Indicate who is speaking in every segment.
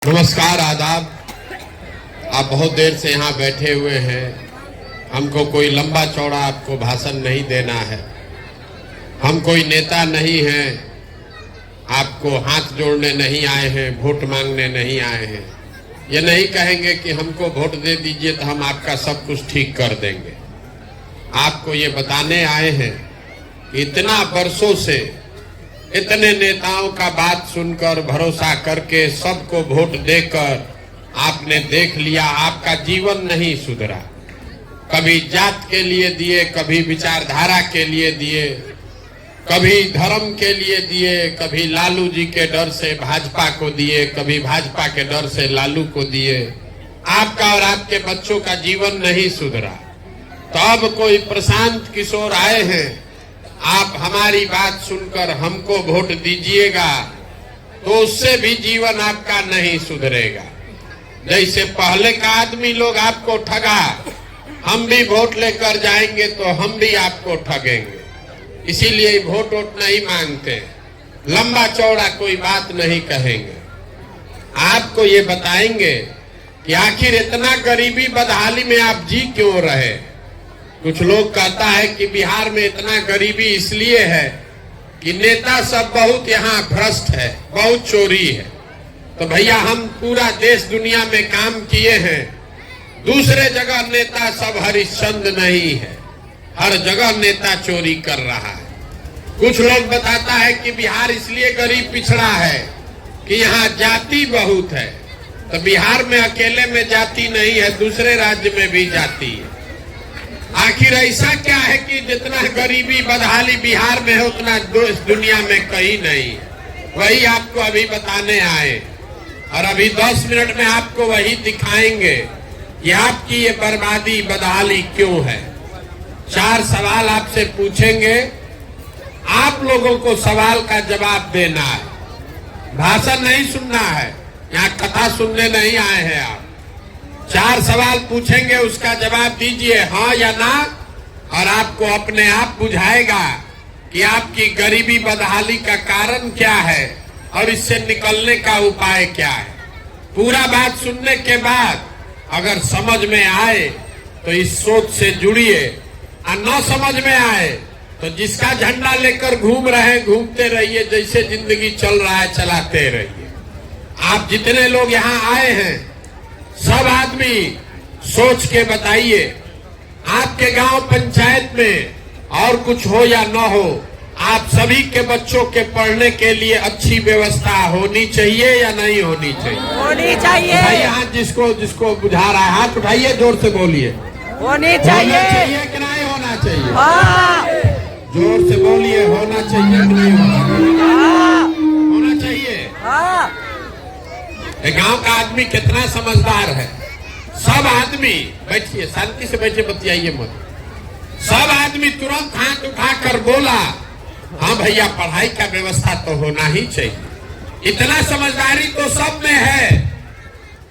Speaker 1: नमस्कार, आदाब। आप बहुत देर से यहाँ बैठे हुए हैं। हमको कोई लंबा चौड़ा आपको भाषण नहीं देना है। हम कोई नेता नहीं हैं, आपको हाथ जोड़ने नहीं आए हैं, वोट मांगने नहीं आए हैं। ये नहीं कहेंगे कि हमको वोट दे दीजिए तो हम आपका सब कुछ ठीक कर देंगे। आपको ये बताने आए हैं कि इतना वर्षों से इतने नेताओं का बात सुनकर भरोसा करके सबको वोट देकर आपने देख लिया, आपका जीवन नहीं सुधरा। कभी जात के लिए दिए, कभी विचारधारा के लिए दिए, कभी धर्म के लिए दिए, कभी लालू जी के डर से भाजपा को दिए, कभी भाजपा के डर से लालू को दिए। आपका और आपके बच्चों का जीवन नहीं सुधरा। तो अब कोई प्रशांत किशोर आए हैं, आप हमारी बात सुनकर हमको वोट दीजिएगा तो उससे भी जीवन आपका नहीं सुधरेगा। जैसे पहले का आदमी लोग आपको ठगा, हम भी वोट लेकर जाएंगे तो हम भी आपको ठगेंगे। इसीलिए वोट नहीं मांगते, लंबा चौड़ा कोई बात नहीं कहेंगे। आपको ये बताएंगे कि आखिर इतना गरीबी बदहाली में आप जी क्यों रहे। कुछ लोग कहता है कि बिहार में इतना गरीबी इसलिए है कि नेता सब बहुत यहाँ भ्रष्ट है, बहुत चोरी है। तो भैया हम पूरा देश दुनिया में काम किए हैं, दूसरे जगह नेता सब हरिश्चंद्र नहीं है, हर जगह नेता चोरी कर रहा है। कुछ लोग बताता है कि बिहार इसलिए गरीब पिछड़ा है कि यहाँ जाति बहुत है। तो बिहार में अकेले में जाति नहीं है, दूसरे राज्य में भी जाति है। आखिर ऐसा क्या है कि जितना गरीबी बदहाली बिहार में है उतना दुनिया में कहीं नहीं है। वही आपको अभी बताने आए और अभी 10 मिनट में आपको वही दिखाएंगे कि आपकी ये बर्बादी बदहाली क्यों है। 4 सवाल आपसे पूछेंगे, आप लोगों को सवाल का जवाब देना है। भाषण नहीं सुनना है, यहाँ कथा सुनने नहीं आए हैं आप। 4 सवाल पूछेंगे, उसका जवाब दीजिए हाँ या ना, और आपको अपने आप बुझाएगा कि आपकी गरीबी बदहाली का कारण क्या है और इससे निकलने का उपाय क्या है। पूरा बात सुनने के बाद अगर समझ में आए तो इस सोच से जुड़िए, और न समझ में आए तो जिसका झंडा लेकर घूम रहे हैं घूमते रहिए, जैसे जिंदगी चल रहा है चलाते रहिए। आप जितने लोग यहाँ आए हैं सब आदमी सोच के बताइए, आपके गांव पंचायत में और कुछ हो या न हो, आप सभी के बच्चों के पढ़ने के लिए अच्छी व्यवस्था होनी चाहिए या नहीं होनी चाहिए?
Speaker 2: होनी चाहिए।
Speaker 1: भाई हाथ जिसको जिसको बुझा रहा है हाथ उठाइए, जोर से बोलिए।
Speaker 2: होनी चाहिए।
Speaker 1: होना चाहिए कि नहीं होना चाहिए?
Speaker 2: हाँ।
Speaker 1: जोर से बोलिए, होना चाहिए कि नहीं होना चाहिए?
Speaker 2: हाँ।
Speaker 1: होना चाहिए।
Speaker 2: हाँ।
Speaker 1: गांव का आदमी कितना समझदार है। सब आदमी बैठिए, शांति से बैठे, बतियाइए मत। सब आदमी तुरंत हाथ उठाकर बोला हाँ भैया पढ़ाई का व्यवस्था तो होना ही चाहिए। इतना समझदारी तो सब में है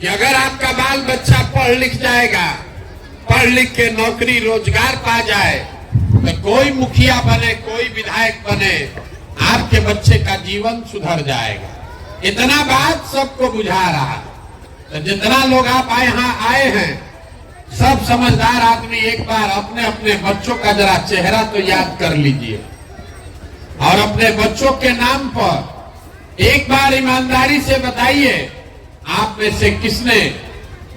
Speaker 1: कि अगर आपका बाल बच्चा पढ़ लिख जाएगा, पढ़ लिख के नौकरी रोजगार पा जाए तो कोई मुखिया बने, कोई विधायक बने, आपके बच्चे का जीवन सुधर जाएगा। इतना बात सबको बुझा रहा। तो जितना लोग आप यहाँ आए हैं सब समझदार आदमी एक बार अपने अपने बच्चों का जरा चेहरा तो याद कर लीजिए और अपने बच्चों के नाम पर एक बार ईमानदारी से बताइए, आप में से किसने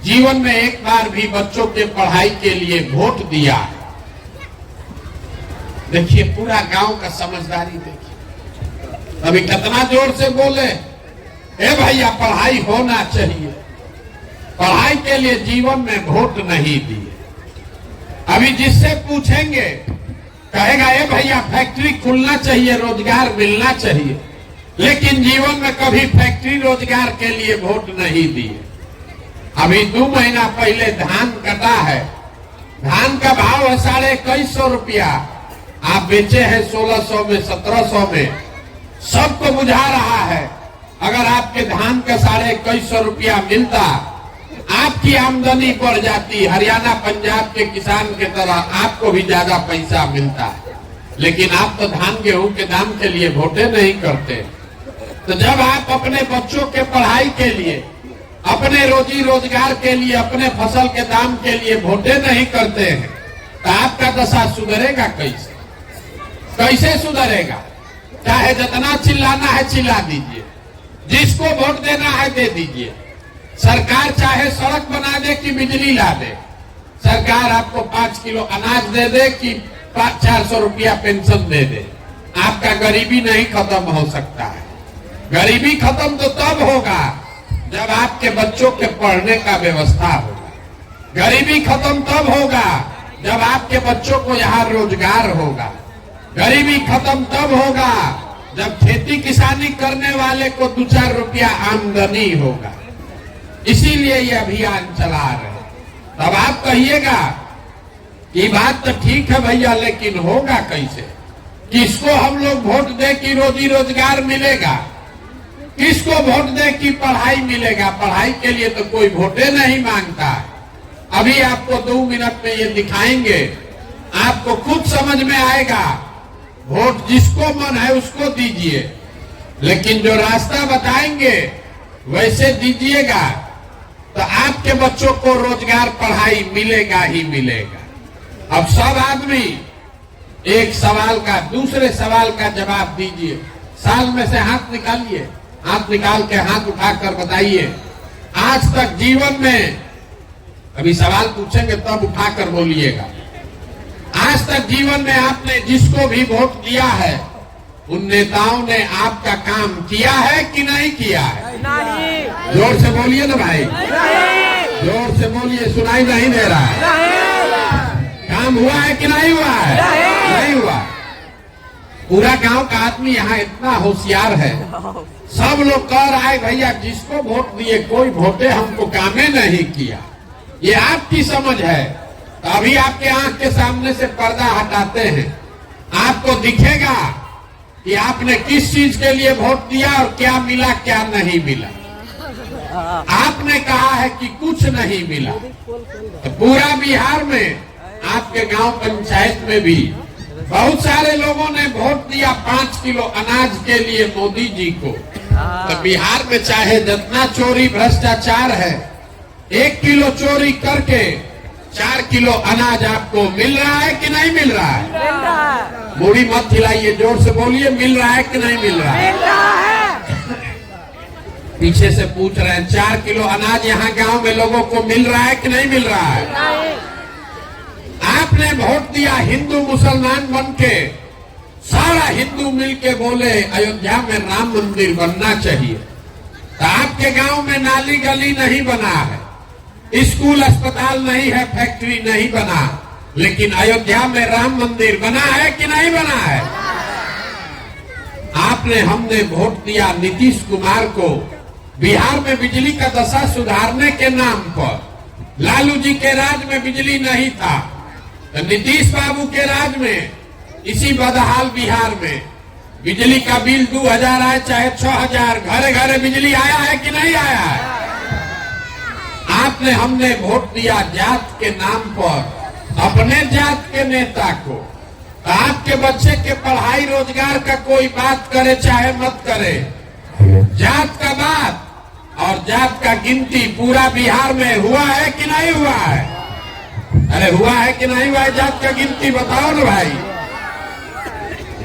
Speaker 1: जीवन में एक बार भी बच्चों के पढ़ाई के लिए वोट दिया? देखिए पूरा गांव का समझदारी देखिए। अभी कितना जोर से बोले, ए भैया पढ़ाई होना चाहिए, पढ़ाई के लिए जीवन में वोट नहीं दिए। अभी जिससे पूछेंगे कहेगा ए भैया फैक्ट्री खुलना चाहिए, रोजगार मिलना चाहिए, लेकिन जीवन में कभी फैक्ट्री रोजगार के लिए वोट नहीं दिए। अभी 2 महीना पहले धान कटा है, धान का भाव है 2150 रुपया, आप बेचे हैं 1600 में, 1700 में। सबको बुझा रहा है अगर आपके धान का 2150 रुपया मिलता, आपकी आमदनी बढ़ जाती, हरियाणा पंजाब के किसान के तरह आपको भी ज्यादा पैसा मिलता है। लेकिन आप तो धान गेहूं के दाम के लिए वोटे नहीं करते। तो जब आप अपने बच्चों के पढ़ाई के लिए अपने रोजी रोजगार के लिए, अपने फसल के दाम के लिए वोटें नहीं करते हैं, तो आपका दशा सुधरेगा कैसे? कैसे सुधरेगा? चाहे जितना चिल्लाना है चिल्ला दीजिए, जिसको वोट देना है दे दीजिए। सरकार चाहे सड़क बना दे कि बिजली ला दे, सरकार आपको 5 किलो अनाज दे दे कि 400 रुपया पेंशन दे दे, आपका गरीबी नहीं खत्म हो सकता है। गरीबी खत्म तो तब होगा जब आपके बच्चों के पढ़ने का व्यवस्था होगा। गरीबी खत्म तब होगा जब आपके बच्चों को यहाँ रोजगार होगा। गरीबी खत्म तब होगा जब खेती किसानी करने वाले को 2-4 रुपया आमदनी होगा। इसीलिए ये अभियान चला रहे हैं। तब आप कहिएगा कि बात तो ठीक है भैया, लेकिन होगा कैसे? किसको हम लोग वोट दे कि रोजी रोजगार मिलेगा? किसको वोट दे कि पढ़ाई मिलेगा? पढ़ाई के लिए तो कोई वोटे नहीं मांगता है। अभी आपको 2 मिनट में ये दिखाएंगे, आपको खुद समझ में आएगा। वोट जिसको मन है उसको दीजिए, लेकिन जो रास्ता बताएंगे वैसे दीजिएगा तो आपके बच्चों को रोजगार, पढ़ाई मिलेगा ही मिलेगा। अब सब आदमी एक सवाल का दूसरे सवाल का जवाब दीजिए। साल में से हाथ निकालिए, हाथ निकाल के हाथ उठाकर बताइए, आज तक जीवन में, अभी सवाल पूछेंगे तब उठाकर बोलिएगा, आज तक जीवन में आपने जिसको भी वोट दिया है उन नेताओं ने आपका काम किया है कि नहीं किया है?
Speaker 2: नहीं।
Speaker 1: जोर से बोलिए ना भाई, जोर से बोलिए, सुनाई नहीं दे रहा है। काम हुआ है कि नहीं हुआ है? नहीं हुआ। पूरा गांव का आदमी यहाँ इतना होशियार है, सब लोग कह रहा है भैया जिसको वोट दिए कोई वोटे हमको कामे नहीं किया। ये आपकी समझ है। तो अभी आपके आंख के सामने से पर्दा हटाते हैं, आपको दिखेगा कि आपने किस चीज के लिए वोट दिया और क्या मिला क्या नहीं मिला। आपने कहा है कि कुछ नहीं मिला, तो पूरा बिहार में आपके गांव पंचायत में भी बहुत सारे लोगों ने वोट दिया 5 किलो अनाज के लिए मोदी जी को। तो बिहार में चाहे जितना चोरी भ्रष्टाचार है, 1 किलो चोरी करके 4 किलो अनाज आपको मिल रहा है कि नहीं मिल रहा है?
Speaker 2: मिल रहा है।
Speaker 1: मुड़ी मत हिलाइए, जोर से बोलिए, मिल रहा है कि नहीं मिल रहा है?
Speaker 2: मिल रहा है।
Speaker 1: पीछे से पूछ रहे हैं 4 किलो अनाज यहाँ गांव में लोगों को मिल रहा है कि नहीं मिल रहा है?
Speaker 2: नहीं।
Speaker 1: आपने वोट दिया हिंदू मुसलमान बन के, सारा हिंदू मिलके बोले अयोध्या में राम मंदिर बनना चाहिए। तो आपके गांव में नाली गली नहीं बना है, स्कूल अस्पताल नहीं है, फैक्ट्री नहीं बना, लेकिन अयोध्या में राम मंदिर बना है कि नहीं बना है? आपने, हमने वोट दिया नीतीश कुमार को बिहार में बिजली का दशा सुधारने के नाम पर। लालू जी के राज में बिजली नहीं था, तो नीतीश बाबू के राज में इसी बदहाल बिहार में बिजली का बिल 2000 आए चाहे 6000, घरे घरे बिजली आया है कि नहीं आया है? आपने, हमने वोट दिया जात के नाम पर अपने जात के नेता को। आपके बच्चे के पढ़ाई रोजगार का कोई बात करे चाहे मत करे, जात का बात और जात का गिनती पूरा बिहार में हुआ है कि नहीं हुआ है? अरे हुआ है कि नहीं हुआ है? जात का गिनती बताओ ना भाई।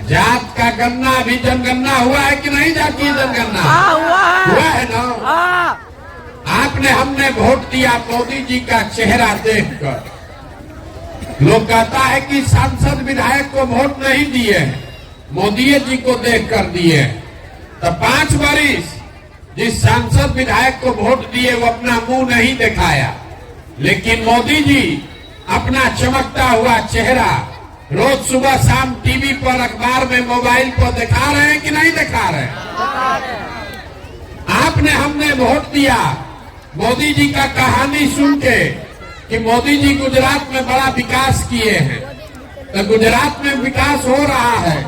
Speaker 1: जात का गणना अभी जनगणना हुआ है कि नहीं? जातीय जनगणना हुआ है ना? आपने, हमने वोट दिया मोदी जी का चेहरा देखकर। लोग कहता है कि सांसद विधायक को वोट नहीं दिए, मोदी जी को देखकर दिए। तो 5 वर्ष जिस सांसद विधायक को वोट दिए वो अपना मुंह नहीं दिखाया, लेकिन मोदी जी अपना चमकता हुआ चेहरा रोज सुबह शाम टीवी पर, अखबार में, मोबाइल पर दिखा रहे हैं कि नहीं दिखा रहे हैं? आपने, हमने वोट दिया मोदी जी का कहानी सुन के कि मोदी जी गुजरात में बड़ा विकास किए हैं। तो गुजरात में विकास हो रहा है,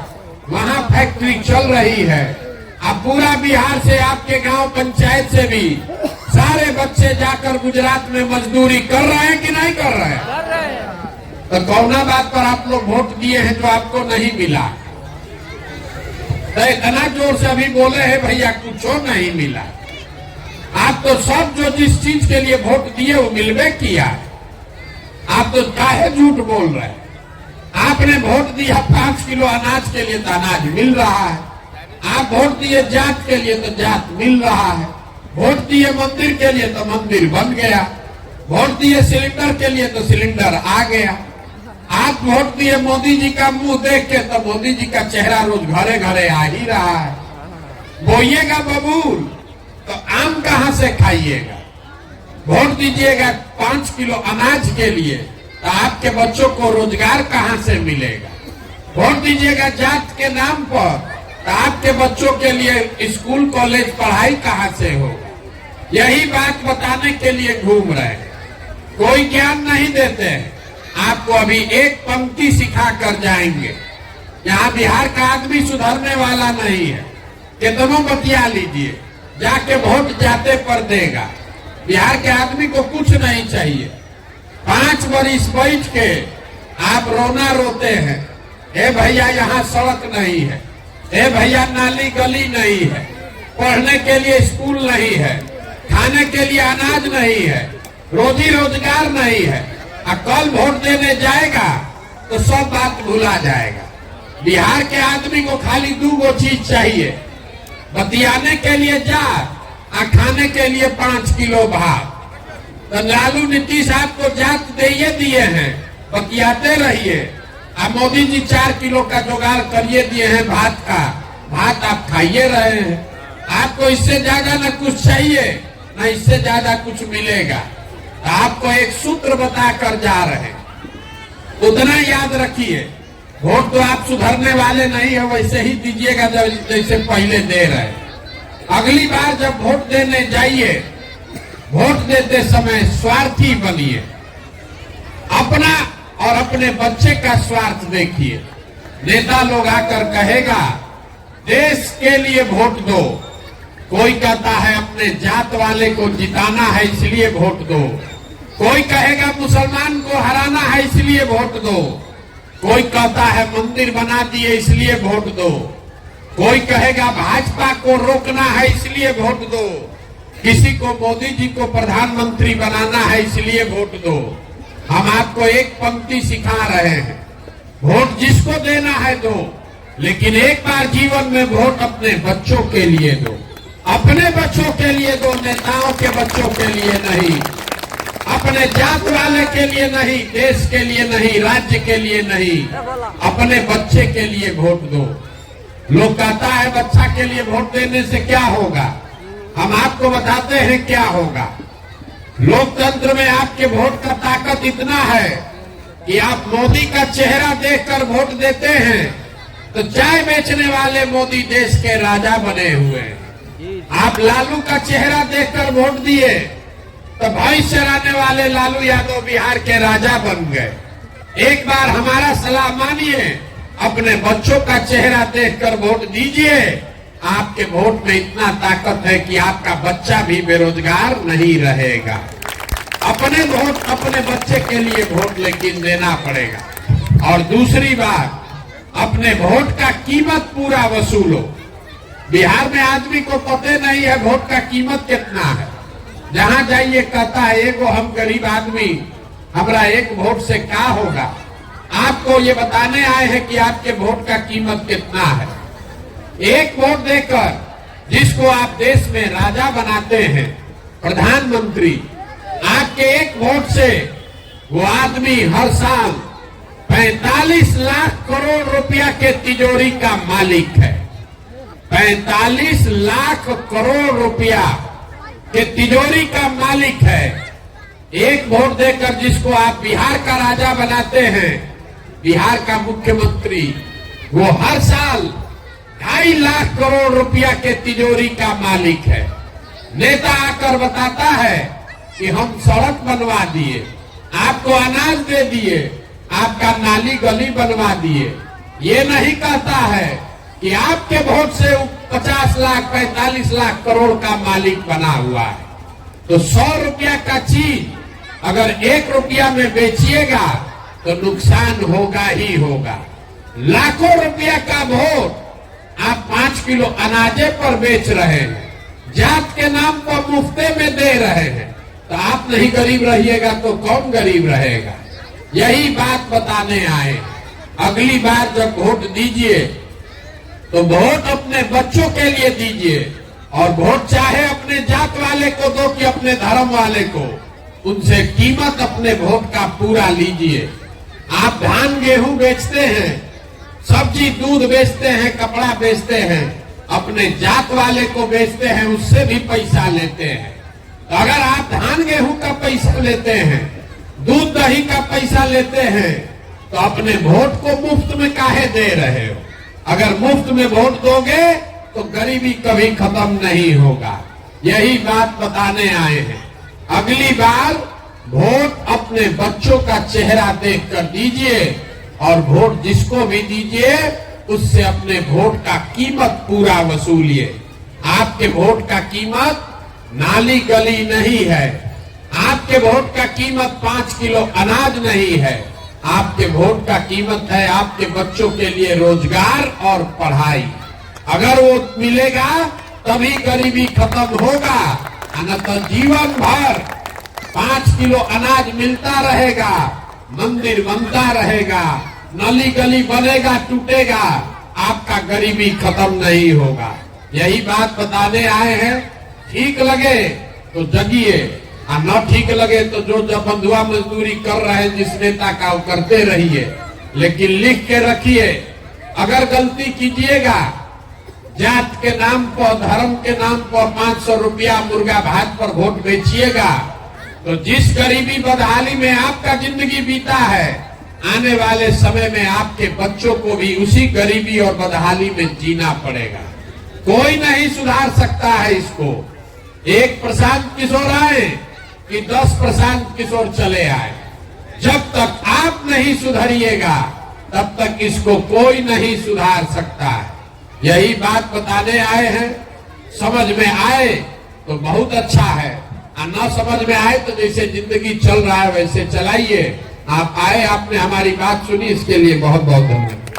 Speaker 1: वहां फैक्ट्री चल रही है। अब पूरा बिहार से, आपके गांव पंचायत से भी सारे बच्चे जाकर गुजरात में मजदूरी कर रहे हैं कि नहीं कर रहे हैं? तो कौना बात पर आप लोग वोट दिए हैं जो आपको नहीं मिला? तो इतना जोर से अभी बोले हैं भैया कुछ नहीं मिला। आप तो सब जो जिस चीज के लिए वोट दिए वो मिलवे किया। आप तो काहे झूठ बोल रहे हैं? आपने वोट दिया 5 किलो अनाज के लिए तो अनाज मिल रहा है। आप वोट दिए जात के लिए तो जात मिल रहा है। वोट दिए मंदिर के लिए तो मंदिर बन गया। वोट दिए सिलेंडर के लिए तो सिलेंडर आ गया। आप वोट दिए मोदी जी का मुंह देख के तो मोदी जी का चेहरा रोज घरे घरे आ ही रहा है। बोइएगा बबूल तो आम कहां से खाइएगा? वोट दीजिएगा 5 किलो अनाज के लिए तो आपके बच्चों को रोजगार कहां से मिलेगा? वोट दीजिएगा जात के नाम पर तो आपके बच्चों के लिए स्कूल कॉलेज पढ़ाई कहां से होगा? यही बात बताने के लिए घूम रहे हैं। कोई ज्ञान नहीं देते हैं। आपको अभी एक पंक्ति सिखा कर जाएंगे। यहाँ बिहार का आदमी सुधरने वाला नहीं है। कितनों बतिया लीजिए, जाके वोट जाते पर देगा। बिहार के आदमी को कुछ नहीं चाहिए। 5 बरिस बैठ के आप रोना रोते हैं, हे भैया यहाँ सड़क नहीं है, हे भैया नाली गली नहीं है, पढ़ने के लिए स्कूल नहीं है, खाने के लिए अनाज नहीं है, रोजी रोजगार नहीं है। और कल वोट देने जाएगा तो सब बात भुला जाएगा। बिहार के आदमी को खाली 2 चीज चाहिए, बतियाने के लिए जात और खाने के लिए 5 किलो भात। तो लालू नीतीश आपको जात दे दिए हैं, बतियाते रहिए। अब मोदी जी 4 किलो का जुगाड़ करिए दिए हैं भात का, भात आप खाइए रहे हैं। आपको इससे ज्यादा न कुछ चाहिए न इससे ज्यादा कुछ मिलेगा। तो आपको एक सूत्र बताकर जा रहे हैं, उतना याद रखिए। वोट तो आप सुधरने वाले नहीं है, वैसे ही दीजिएगा जैसे पहले दे रहे। अगली बार जब वोट देने जाइए, वोट देते समय स्वार्थी बनिए। अपना और अपने बच्चे का स्वार्थ देखिए। नेता लोग आकर कहेगा देश के लिए वोट दो, कोई कहता है अपने जात वाले को जिताना है इसलिए वोट दो, कोई कहेगा मुसलमान को हराना है इसलिए वोट दो, कोई कहता है मंदिर बना दिए इसलिए वोट दो, कोई कहेगा भाजपा को रोकना है इसलिए वोट दो, किसी को मोदी जी को प्रधानमंत्री बनाना है इसलिए वोट दो। हम आपको एक पंक्ति सिखा रहे हैं, वोट जिसको देना है दो, लेकिन एक बार जीवन में वोट अपने बच्चों के लिए दो। अपने बच्चों के लिए दो, नेताओं के बच्चों के लिए नहीं, अपने जात वाले के लिए नहीं, देश के लिए नहीं, राज्य के लिए नहीं, अपने बच्चे के लिए वोट दो। लोग कहता है बच्चा के लिए वोट देने से क्या होगा? हम आपको बताते हैं क्या होगा। लोकतंत्र में आपके वोट का ताकत इतना है कि आप मोदी का चेहरा देखकर वोट देते हैं तो चाय बेचने वाले मोदी देश के राजा बने हुए हैं। आप लालू का चेहरा देखकर वोट दिए तो भैंस चराने वाले लालू यादव बिहार के राजा बन गए। एक बार हमारा सलाह मानिए, अपने बच्चों का चेहरा देखकर वोट दीजिए। आपके वोट में इतना ताकत है कि आपका बच्चा भी बेरोजगार नहीं रहेगा। अपने वोट अपने बच्चे के लिए वोट लेकिन देना पड़ेगा। और दूसरी बात, अपने वोट का कीमत पूरा वसूलो। बिहार में आदमी को पता नहीं है वोट का कीमत कितना है। जहां जाइए कहता है एगो हम गरीब आदमी, हमारा एक वोट से क्या होगा। आपको ये बताने आए हैं कि आपके वोट का कीमत कितना है। एक वोट देकर जिसको आप देश में राजा बनाते हैं, प्रधानमंत्री, आपके एक वोट से वो आदमी हर साल 45 लाख करोड़ रुपया के तिजोरी का मालिक है। 45 लाख करोड़ रुपया के तिजोरी का मालिक है। एक वोट देकर जिसको आप बिहार का राजा बनाते हैं, बिहार का मुख्यमंत्री, वो हर साल 2.5 लाख करोड़ रुपया के तिजोरी का मालिक है। नेता आकर बताता है कि हम सड़क बनवा दिए, आपको अनाज दे दिए, आपका नाली गली बनवा दिए। ये नहीं कहता है कि आपके वोट से 50 लाख 45 लाख करोड़ का मालिक बना हुआ है। तो 100 रुपया का चीज अगर 1 रुपया में बेचिएगा तो नुकसान होगा ही होगा। लाखों रुपया का वोट आप 5 किलो अनाजे पर बेच रहे हैं। जात के नाम पर मुफ्ते में दे रहे हैं, तो आप नहीं गरीब रहिएगा तो कौन गरीब रहेगा? यही बात बताने आए। अगली बार जब वोट दीजिए तो वोट अपने बच्चों के लिए दीजिए, और वोट चाहे अपने जात वाले को दो कि अपने धर्म वाले को, उनसे कीमत अपने वोट का पूरा लीजिए। आप धान गेहूं बेचते हैं, सब्जी दूध बेचते हैं, कपड़ा बेचते हैं, अपने जात वाले को बेचते हैं, उससे भी पैसा लेते हैं। तो अगर आप धान गेहूं का पैसा लेते हैं, दूध दही का पैसा लेते हैं, तो अपने वोट को मुफ्त में काहे दे रहे हो? अगर मुफ्त में वोट दोगे तो गरीबी कभी खत्म नहीं होगा। यही बात बताने आए हैं। अगली बार वोट अपने बच्चों का चेहरा देखकर दीजिए, और वोट जिसको भी दीजिए उससे अपने वोट का कीमत पूरा वसूलिए। आपके वोट का कीमत नाली गली नहीं है, आपके वोट का कीमत 5 किलो अनाज नहीं है, आपके वोट का कीमत है आपके बच्चों के लिए रोजगार और पढ़ाई। अगर वो मिलेगा तभी गरीबी खत्म होगा, न तो जीवन भर 5 किलो अनाज मिलता रहेगा, मंदिर बनता रहेगा, नली गली बनेगा, टूटेगा, आपका गरीबी खत्म नहीं होगा। यही बात बताने आए हैं। ठीक लगे तो जगिए, और न ठीक लगे तो जो जब बंधुआ मजदूरी कर रहे हैं जिस नेता का वो करते रहिए, लेकिन लिख के रखिए, अगर गलती कीजिएगा, जात के नाम पर, धर्म के नाम पर 500 रुपया मुर्गा भात पर वोट बेचिएगा, तो जिस गरीबी बदहाली में आपका जिंदगी बीता है, आने वाले समय में आपके बच्चों को भी उसी गरीबी और बदहाली में जीना पड़ेगा। कोई नहीं सुधार सकता है इसको। एक प्रशांत किशोर आए कि 10 प्रशांत किशोर चले आए। जब तक आप नहीं सुधरिएगा तब तक इसको कोई नहीं सुधार सकता है। यही बात बताने आए हैं। समझ में आए तो बहुत अच्छा है, और न समझ में आए तो जैसे जिंदगी चल रहा है वैसे चलाइए। आप आए, आपने हमारी बात सुनी, इसके लिए बहुत बहुत धन्यवाद।